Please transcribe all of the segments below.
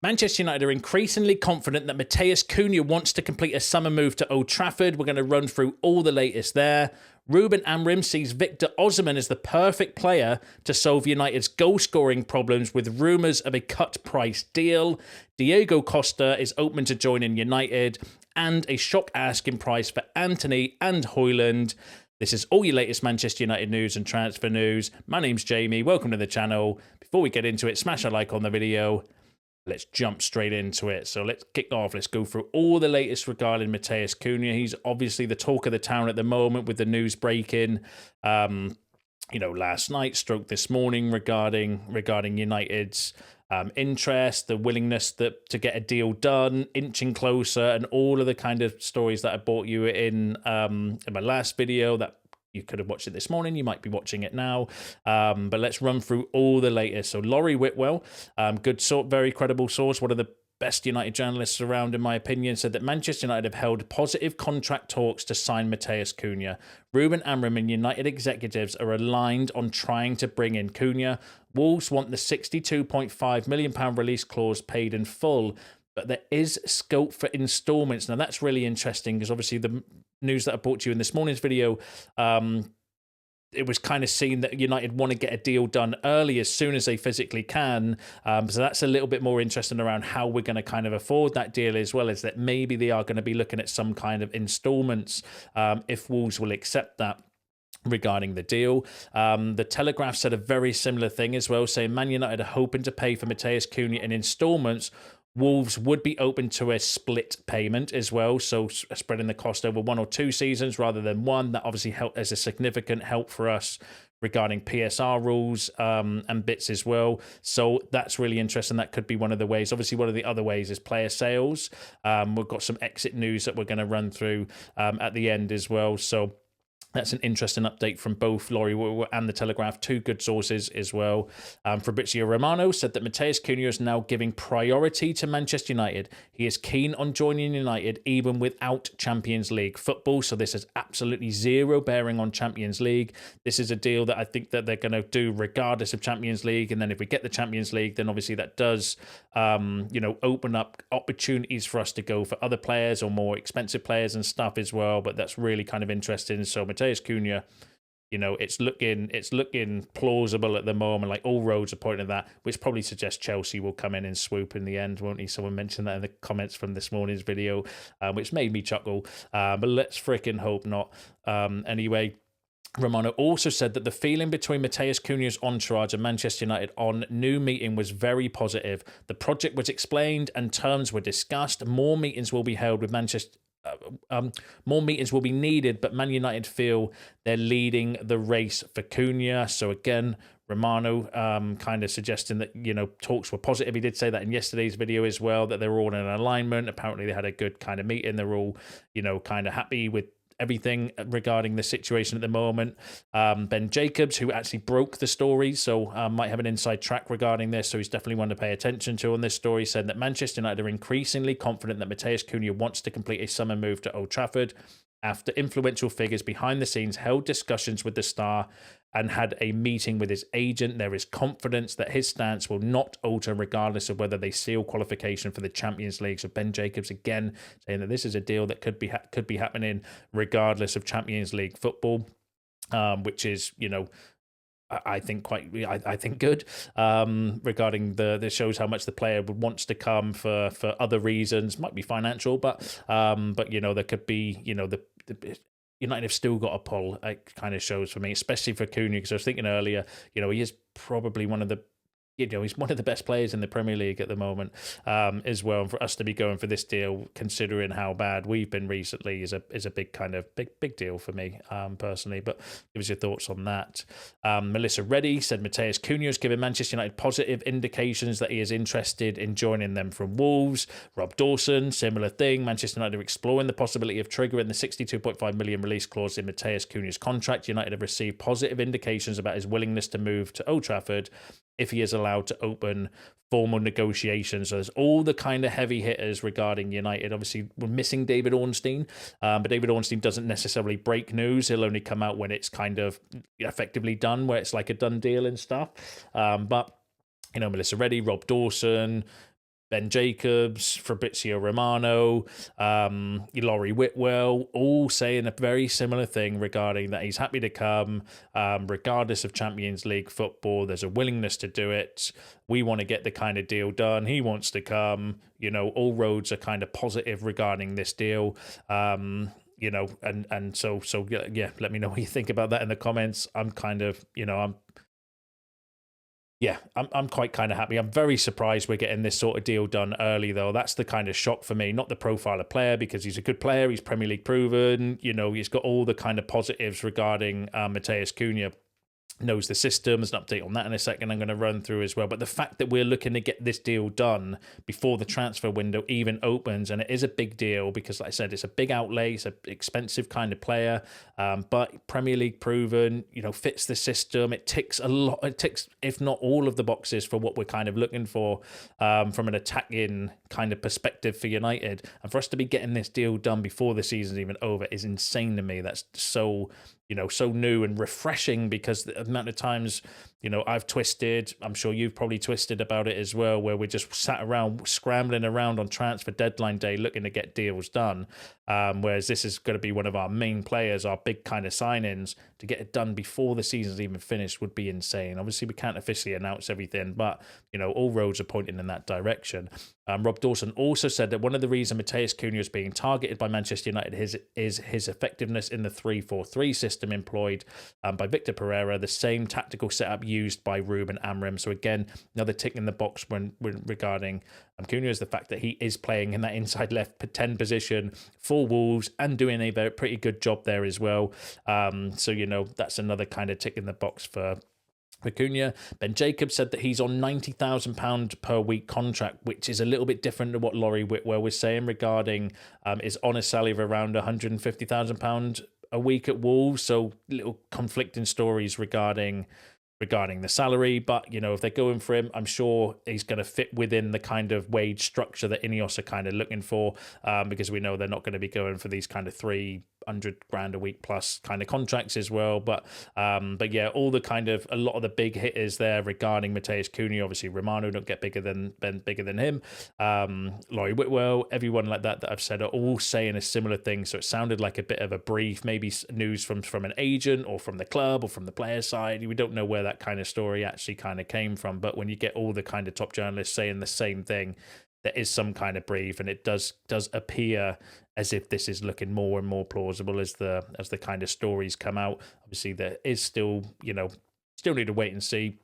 Manchester United are increasingly confident that Matheus Cunha wants to complete a summer move to Old Trafford. We're going to run through all the latest there. Ruben Amorim sees Victor Osimhen as the perfect player to solve United's goal-scoring problems with rumours of a cut-price deal. Diogo Costa is open to joining United, and a shock asking price for Antony and Højlund. This is all your latest Manchester United news and transfer news. My name's Jamie. Welcome to the channel. Before we get into it, smash a like on the video. Let's jump straight into it. So let's kick off. Let's go through all the latest regarding Matheus Cunha. He's obviously the talk of the town at the moment with the news breaking, last night, stroke this morning regarding United's interest, the willingness to get a deal done, inching closer, and all of the kind of stories that I brought you in my last video that you could have watched it this morning. You might be watching it now. But let's run through all the latest. So Laurie Whitwell, very credible source, one of the best United journalists around, in my opinion, said that Manchester United have held positive contract talks to sign Matheus Cunha. Ruben Amorim and United executives are aligned on trying to bring in Cunha. Wolves want the £62.5 million release clause paid in full, but there is scope for instalments. Now, that's really interesting because obviously the news that I brought to you in this morning's video, it was kind of seen that United want to get a deal done early as soon as they physically can. So that's a little bit more interesting around how we're going to kind of afford that deal, as well as that maybe they are going to be looking at some kind of instalments if Wolves will accept that. Regarding the deal, the Telegraph said a very similar thing as well, saying Man United are hoping to pay for Matheus Cunha in instalments. Wolves would be open to a split payment as well, so spreading the cost over 1 or 2 seasons rather than one. That obviously help as a significant help for us regarding PSR rules and bits as well. So that's really interesting. That could be one of the ways. Obviously, one of the other ways is player sales. We've got some exit news that we're going to run through at the end as well. So that's an interesting update from both Laurie and the Telegraph, two good sources as well. Fabrizio Romano said that Matheus Cunha is now giving priority to Manchester United. He is keen on joining United even without Champions League football. So this has absolutely zero bearing on Champions League. This is a deal that I think that they're going to do regardless of Champions League. And then if we get the Champions League, then obviously that does, open up opportunities for us to go for other players or more expensive players and stuff as well. But that's really kind of interesting. So Matheus Cunha, it's looking plausible at the moment. Like all roads are pointing at that, which probably suggests Chelsea will come in and swoop in the end, won't he? Someone mentioned that in the comments from this morning's video, which made me chuckle. But let's freaking hope not. Anyway, Romano also said that the feeling between Matheus Cunha's entourage and Manchester United on new meeting was very positive. The project was explained and terms were discussed. More meetings will be held with Manchester. More meetings will be needed, but Man United feel they're leading the race for Cunha. So again, Romano kind of suggesting that, talks were positive. He did say that in yesterday's video as well, that they were all in alignment. Apparently they had a good kind of meeting. They're all, kind of happy with everything regarding the situation at the moment. Ben Jacobs, who actually broke the story, so might have an inside track regarding this, so he's definitely one to pay attention to on this story, said that Manchester United are increasingly confident that Matheus Cunha wants to complete a summer move to Old Trafford after influential figures behind the scenes held discussions with the star and had a meeting with his agent. There is confidence that his stance will not alter regardless of whether they seal qualification for the Champions League. So Ben Jacobs again saying that this is a deal that could be happening regardless of Champions League football, which is, I think good regarding the shows how much the player would wants to come for other reasons. Might be financial, but there could be, the United have still got a pull. It kind of shows for me, especially for Cunha, because I was thinking earlier, he is probably one of the he's one of the best players in the Premier League at the moment as well. And for us to be going for this deal, considering how bad we've been recently, is a big kind of big deal for me personally. But give us your thoughts on that. Melissa Reddy said Matheus Cunha has given Manchester United positive indications that he is interested in joining them from Wolves. Rob Dawson, similar thing. Manchester United are exploring the possibility of triggering the £62.5 million release clause in Matheus Cunha's contract. United have received positive indications about his willingness to move to Old Trafford if he is allowed to open formal negotiations. So there's all the kind of heavy hitters regarding United. Obviously, we're missing David Ornstein, but David Ornstein doesn't necessarily break news. He'll only come out when it's kind of effectively done, where it's like a done deal and stuff. But Melissa Reddy, Rob Dawson, Ben Jacobs, Fabrizio Romano, Laurie Whitwell, all saying a very similar thing regarding that he's happy to come, regardless of Champions League football. There's a willingness to do it. We want to get the kind of deal done. He wants to come. All roads are kind of positive regarding this deal. So yeah, let me know what you think about that in the comments. I'm kind of, I'm quite kind of happy. I'm very surprised we're getting this sort of deal done early, though. That's the kind of shock for me. Not the profile of player, because he's a good player. He's Premier League proven. He's got all the kind of positives regarding Matheus Cunha. Knows the system. There's an update on that in a second I'm going to run through as well. But the fact that we're looking to get this deal done before the transfer window even opens, and it is a big deal because, like I said, it's a big outlay, it's an expensive kind of player, but Premier League proven, fits the system. It ticks if not all of the boxes for what we're kind of looking for from an attacking kind of perspective for United. And for us to be getting this deal done before the season's even over is insane to me. That's so new and refreshing, because the amount of times, I've twisted, I'm sure you've probably twisted about it as well, where we just sat around scrambling around on transfer deadline day looking to get deals done. Whereas this is going to be one of our main players, our big kind of signings. To get it done before the season's even finished would be insane. Obviously, we can't officially announce everything, but, all roads are pointing in that direction. Rob Dawson also said that one of the reasons Matheus Cunha is being targeted by Manchester United is his effectiveness in the 3-4-3 system employed by Victor Pereira, the same tactical setup used by Ruben Amorim. So again, another tick in the box when regarding Cunha is the fact that he is playing in that inside left 10 position for Wolves and doing a very pretty good job there as well. That's another kind of tick in the box for Cunha. Ben Jacobs said that he's on £90,000 per week contract, which is a little bit different to what Laurie Whitwell was saying regarding his honest salary of around £150,000 a week at Wolves. So little conflicting stories regarding the salary, but if they're going for him, I'm sure he's going to fit within the kind of wage structure that Ineos are kind of looking for, because we know they're not going to be going for these kind of $300,000 a week plus kind of contracts as well. But yeah, all the kind of a lot of the big hitters there regarding Matheus Cunha. Obviously, Romano don't get bigger than him. Laurie Whitwell, everyone like that I've said are all saying a similar thing. So it sounded like a bit of a brief, maybe news from an agent or from the club or from the player side. We don't know where that kind of story actually kind of came from. But when you get all the kind of top journalists saying the same thing, there is some kind of brief, and it does appear as if this is looking more and more plausible as the kind of stories come out. Obviously, there is still need to wait and see.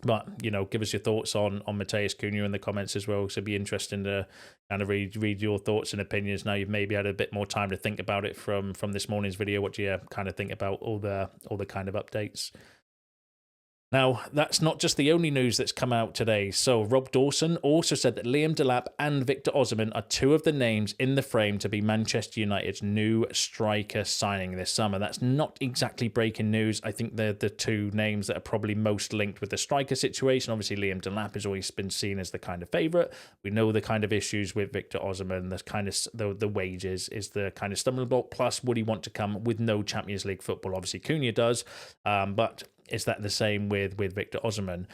But give us your thoughts on Matheus Cunha in the comments as well. So it'd be interesting to kind of read your thoughts and opinions now you've maybe had a bit more time to think about it from this morning's video. What do you kind of think about all the kind of updates? Now, that's not just the only news that's come out today. So Rob Dawson also said that Liam Delap and Victor Osimhen are two of the names in the frame to be Manchester United's new striker signing this summer. That's not exactly breaking news. I think they're the two names that are probably most linked with the striker situation. Obviously, Liam Delap has always been seen as the kind of favourite. We know the kind of issues with Victor Osimhen. The kind of the wages is the kind of stumbling block. Plus, would he want to come with no Champions League football? Obviously, Cunha does, but is that the same with Victor Osimhen?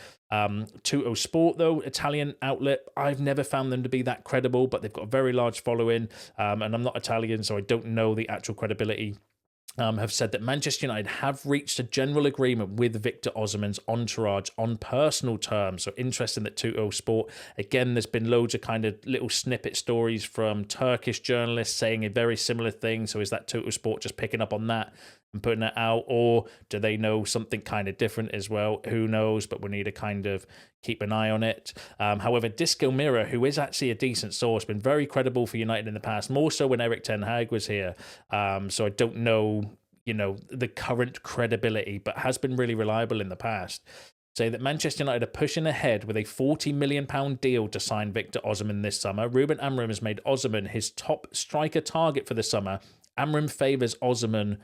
Tutto Sport, though, Italian outlet, I've never found them to be that credible, but they've got a very large following, and I'm not Italian, so I don't know the actual credibility. Have said that Manchester United have reached a general agreement with Victor Osimhen's entourage on personal terms. So interesting that Tutto Sport, again, there's been loads of kind of little snippet stories from Turkish journalists saying a very similar thing. So is that Tutto Sport just picking up on that and putting it out, or do they know something kind of different as well? Who knows, but we need to kind of keep an eye on it. However, Disco Mirror, who is actually a decent source, been very credible for United in the past, more so when Erik ten Hag was here. So I don't know, the current credibility, but has been really reliable in the past. Say that Manchester United are pushing ahead with a £40 million deal to sign Victor Osimhen this summer. Ruben Amorim has made Osimhen his top striker target for the summer. Amorim favours Osimhen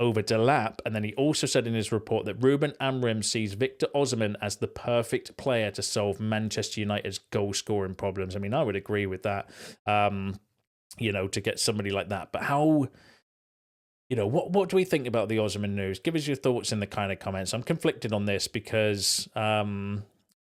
over Delap, and then he also said in his report that Ruben Amorim sees Victor Osimhen as the perfect player to solve Manchester United's goal-scoring problems. I mean, I would agree with that, to get somebody like that. But how, what do we think about the Osimhen news? Give us your thoughts in the kind of comments. I'm conflicted on this because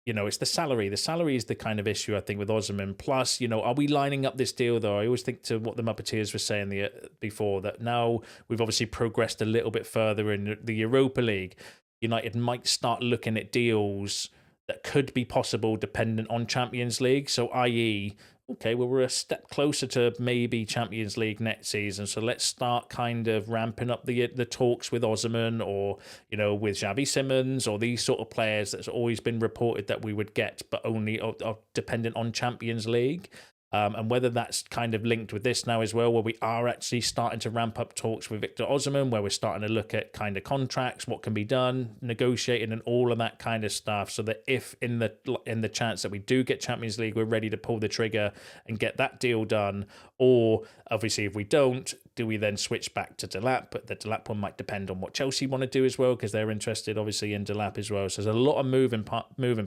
it's the salary. The salary is the kind of issue, I think, with Osimhen. Plus, are we lining up this deal, though? I always think to what the Muppeteers were saying before, that now we've obviously progressed a little bit further in the Europa League. United might start looking at deals that could be possible dependent on Champions League. So, i.e., okay, well, we're a step closer to maybe Champions League next season, so let's start kind of ramping up the talks with Osimhen, or with Xavi Simons, or these sort of players that's always been reported that we would get, but only are dependent on Champions League. And whether that's kind of linked with this now as well, where we are actually starting to ramp up talks with Victor Osimhen, where we're starting to look at kind of contracts, what can be done, negotiating, and all of that kind of stuff, so that if in the chance that we do get Champions League, we're ready to pull the trigger and get that deal done. Or obviously, if we don't, do we then switch back to Delap? But the Delap one might depend on what Chelsea want to do as well, because they're interested, obviously, in Delap as well. So there's a lot of moving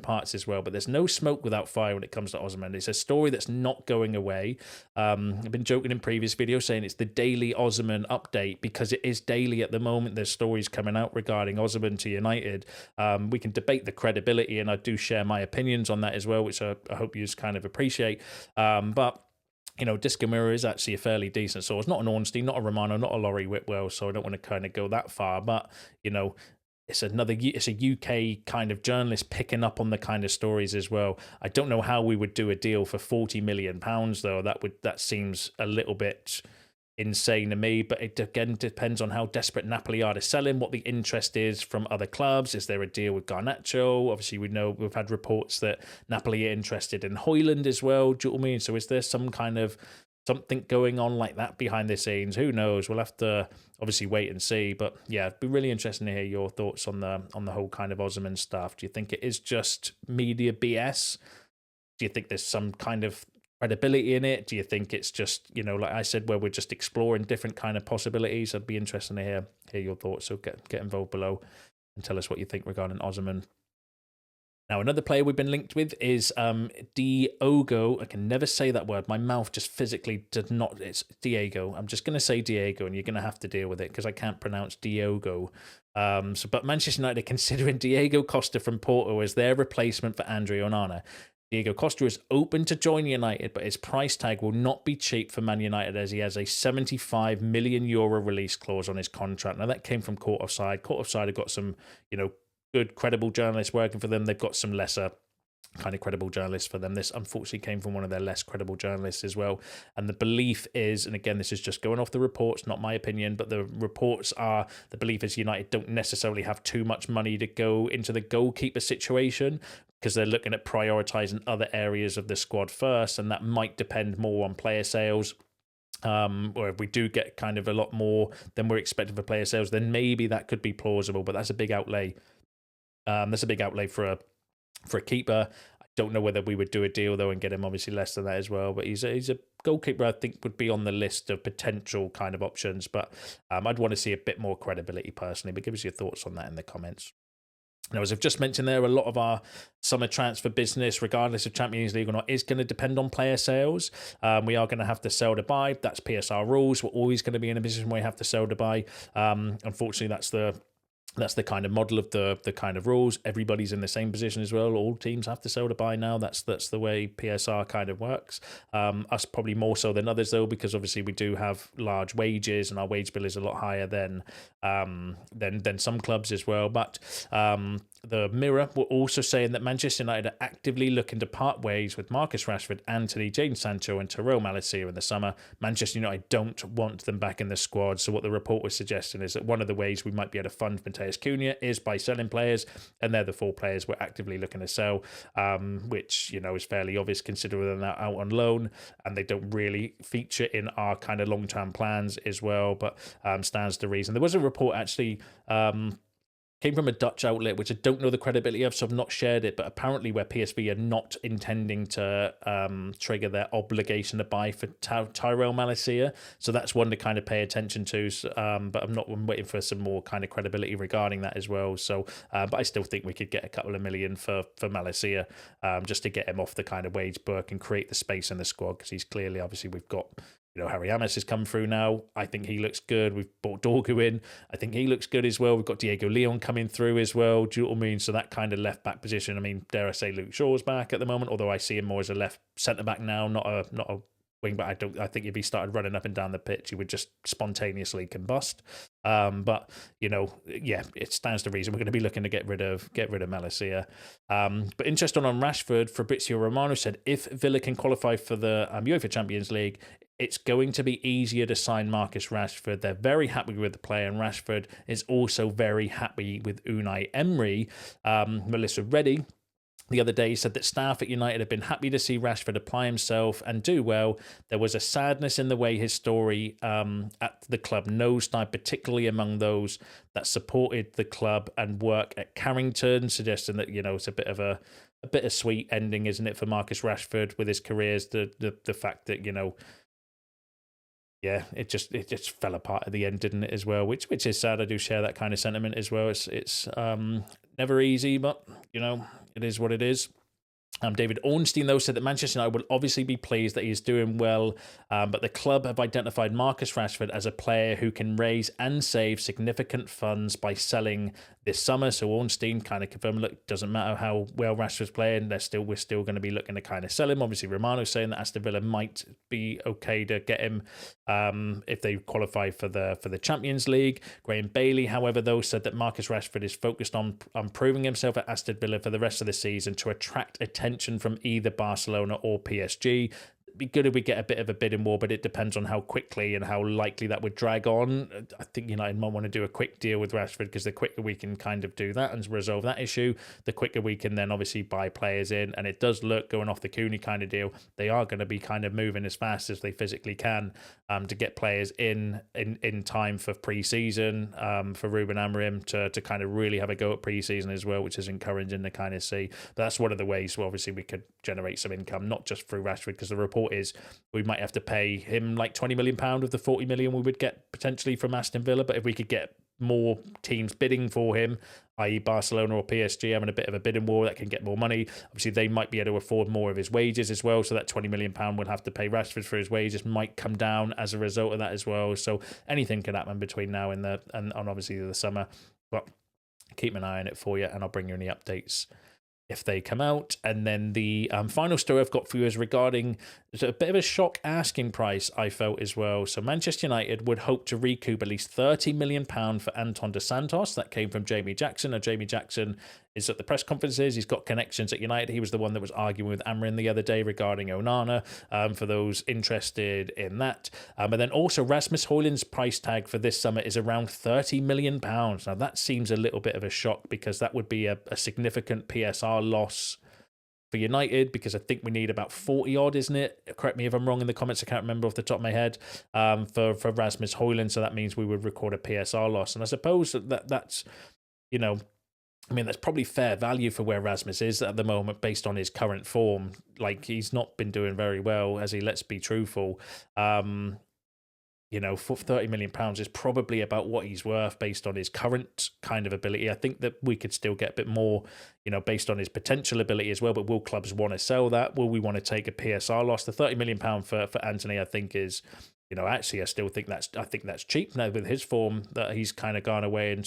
parts as well. But there's no smoke without fire when it comes to Osimhen. It's a story that's not going away. I've been joking in previous videos saying it's the daily Osimhen update, because it is daily at the moment. There's stories coming out regarding Osimhen to United. We can debate the credibility, and I do share my opinions on that as well, which I hope you kind of appreciate. But Discamura is actually a fairly decent source. Not an Ornstein, not a Romano, not a Laurie Whitwell, so I don't want to kind of go that far. But, it's a UK kind of journalist picking up on the kind of stories as well. I don't know how we would do a deal for £40 million, though. That seems a little bit insane to me, but it again depends on how desperate Napoli are to sell him, what the interest is from other clubs. Is there a deal with Garnacho? Obviously, we know we've had reports that Napoli are interested in Højlund as well. Do you know what I mean? So is there some kind of something going on like that behind the scenes? Who knows? We'll have to obviously wait and see. But yeah, it'd be really interesting to hear your thoughts on the whole kind of Osimhen stuff. Do you think it is just media BS? Do you think there's some kind of credibility in it? Do you think it's just, like I said, where we're just exploring different kind of possibilities? I'd be interested to hear your thoughts. So get involved below and tell us what you think regarding Osimhen. Now, another player we've been linked with is Diogo. I can never say that word. My mouth just physically does not. It's Diego. I'm just going to say Diego, and you're going to have to deal with it because I can't pronounce Diogo. But Manchester United are considering Diogo Costa from Porto as their replacement for Andre Onana. Diogo Costa is open to join United, but his price tag will not be cheap for Man United, as he has a €75 million release clause on his contract. Now, that came from Court Offside. Court Offside have got some, good, credible journalists working for them. They've got some lesser kind of credible journalists for them. This unfortunately came from one of their less credible journalists as well. And the belief is, and again, this is just going off the reports, not my opinion, but the reports are, the belief is United don't necessarily have too much money to go into the goalkeeper situation, because they're looking at prioritising other areas of the squad first, and that might depend more on player sales. Or if we do get kind of a lot more than we're expecting for player sales, then maybe that could be plausible, but that's a big outlay. That's a big outlay for a keeper. I don't know whether we would do a deal though and get him obviously less than that as well. But he's a goalkeeper I think would be on the list of potential kind of options. But I'd want to see a bit more credibility personally. But give us your thoughts on that in the comments. Now, as I've just mentioned there, a lot of our summer transfer business, regardless of Champions League or not, is going to depend on player sales. We are going to have to sell to buy. That's PSR rules. We're always going to be in a position where we have to sell to buy. Unfortunately, that's the kind of model of the kind of rules. Everybody's in the same position as well. All teams have to sell to buy now. That's the way PSR kind of works. Us probably more so than others though, because obviously we do have large wages and our wage bill is a lot higher than some clubs as well. But the Mirror were also saying that Manchester United are actively looking to part ways with Marcus Rashford, Antony, Jadon Sancho and Tyrell Malacia in the summer. Manchester United don't want them back in the squad. So what the report was suggesting is that one of the ways we might be able to fund Matheus Cunha is by selling players, and they're the 4 players we're actively looking to sell, which, is fairly obvious considering they're out on loan and they don't really feature in our kind of long-term plans as well, but stands to reason. There was a report actually came from a Dutch outlet, which I don't know the credibility of, so I've not shared it, but apparently where PSV are not intending to trigger their obligation to buy for Tyrell Malacia. So that's one to kind of pay attention to, but I'm waiting for some more kind of credibility regarding that as well. So, but I still think we could get a couple of million for Malacia, just to get him off the kind of wage book and create the space in the squad, because he's clearly, obviously, we've got Harry Amis has come through now. I think he looks good. We've brought Dorgu in. I think he looks good as well. We've got Diego Leon coming through as well. Do you know what I mean? So that kind of left back position. I mean, dare I say Luke Shaw's back at the moment, although I see him more as a left centre back now, not a wing back. I think if he started running up and down the pitch, he would just spontaneously combust. But it stands to reason we're going to be looking to get rid of Malacia. But interesting on Rashford, Fabrizio Romano said if Villa can qualify for the UEFA Champions League, it's going to be easier to sign Marcus Rashford. They're very happy with the player, and Rashford is also very happy with Unai Emery. Melissa Reddy the other day said that staff at United have been happy to see Rashford apply himself and do well. There was a sadness in the way his story at the club nosedived, particularly among those that supported the club and work at Carrington, suggesting that, it's a bit of a bittersweet ending, isn't it, for Marcus Rashford with his careers, the fact that, it just fell apart at the end, didn't it, as well, which is sad. I do share that kind of sentiment as well. It's never easy, but, it is what it is. David Ornstein, though, said that Manchester United will obviously be pleased that he is doing well, but the club have identified Marcus Rashford as a player who can raise and save significant funds by selling this summer. So Ornstein kind of confirmed, look, it doesn't matter how well Rashford's playing, we're still going to be looking to kind of sell him. Obviously, Romano's saying that Aston Villa might be okay to get him if they qualify for the Champions League. Graham Bailey, however, though, said that Marcus Rashford is focused on proving himself at Aston Villa for the rest of the season to attract attention from either Barcelona or PSG. It'd be good if we get a bit of a bidding war, but it depends on how quickly and how likely that would drag on. I think United might want to do a quick deal with Rashford, because the quicker we can kind of do that and resolve that issue, the quicker we can then obviously buy players in. And it does look, going off the Cunha kind of deal, they are going to be kind of moving as fast as they physically can to get players in time for pre-season, for Ruben Amorim to kind of really have a go at pre-season as well, which is encouraging to kind of see. But that's one of the ways, well, obviously, we could generate some income, not just through Rashford, because the report is we might have to pay him like £20 million of the 40 million we would get potentially from Aston Villa. But if we could get more teams bidding for him, i.e. Barcelona or PSG having a bit of a bidding war that can get more money, obviously they might be able to afford more of his wages as well. So that £20 million we'll have to pay Rashford for his wages might come down as a result of that as well. So anything can happen between now and obviously the summer. But keep an eye on it for you, and I'll bring you any updates if they come out. And then the final story I've got for you is regarding a bit of a shock asking price, I felt, as well. So Manchester United would hope to recoup at least £30 million for Anton dos Santos. That came from Jamie Jackson. Now, Jamie Jackson is at the press conferences. He's got connections at United. He was the one that was arguing with Amorim the other day regarding Onana, for those interested in that. But then also Rasmus Højlund's price tag for this summer is around £30 million. Now that seems a little bit of a shock, because that would be a significant PSR loss for United, because I think we need about 40 odd, isn't it? Correct me if I'm wrong in the comments, I can't remember off the top of my head, for Rasmus Højlund. So that means we would record a PSR loss. And I suppose that's, that's probably fair value for where Rasmus is at the moment based on his current form. Like, he's not been doing very well, has he? Let's be truthful. For £30 million is probably about what he's worth based on his current kind of ability. I think that we could still get a bit more, based on his potential ability as well. But will clubs want to sell that? Will we want to take a PSR loss? The £30 million for Antony, I think, is, actually, I still think that's cheap now with his form that he's kind of gone away and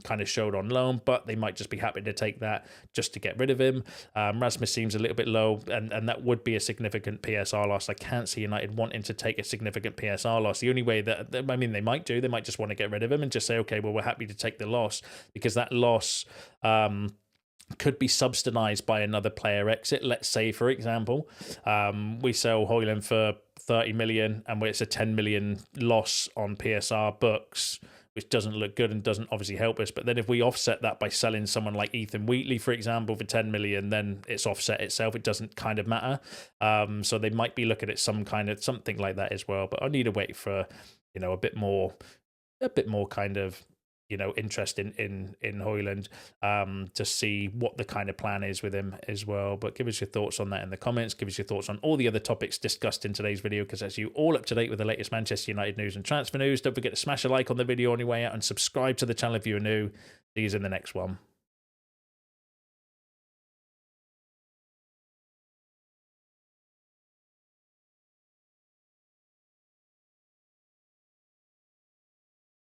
kind of showed on loan. But they might just be happy to take that just to get rid of him. Rasmus seems a little bit low, and that would be a significant PSR loss. I can't see United wanting to take a significant PSR loss. The only way that, they might just want to get rid of him and just say, okay, well, we're happy to take the loss, because that loss could be subsidized by another player exit. Let's say, for example, we sell Højlund for 30 million and it's a 10 million loss on PSR books, which doesn't look good and doesn't obviously help us. But then if we offset that by selling someone like Ethan Wheatley, for example, for 10 million, then it's offset itself. It doesn't kind of matter. So they might be looking at something like that as well. But I need to wait for, a bit more kind of, interest in Højlund, to see what the kind of plan is with him as well. But give us your thoughts on that in the comments. Give us your thoughts on all the other topics discussed in today's video, because that's you all up to date with the latest Manchester United news and transfer news. Don't forget to smash a like on the video on your way out and subscribe to the channel if you're new. See you in the next one.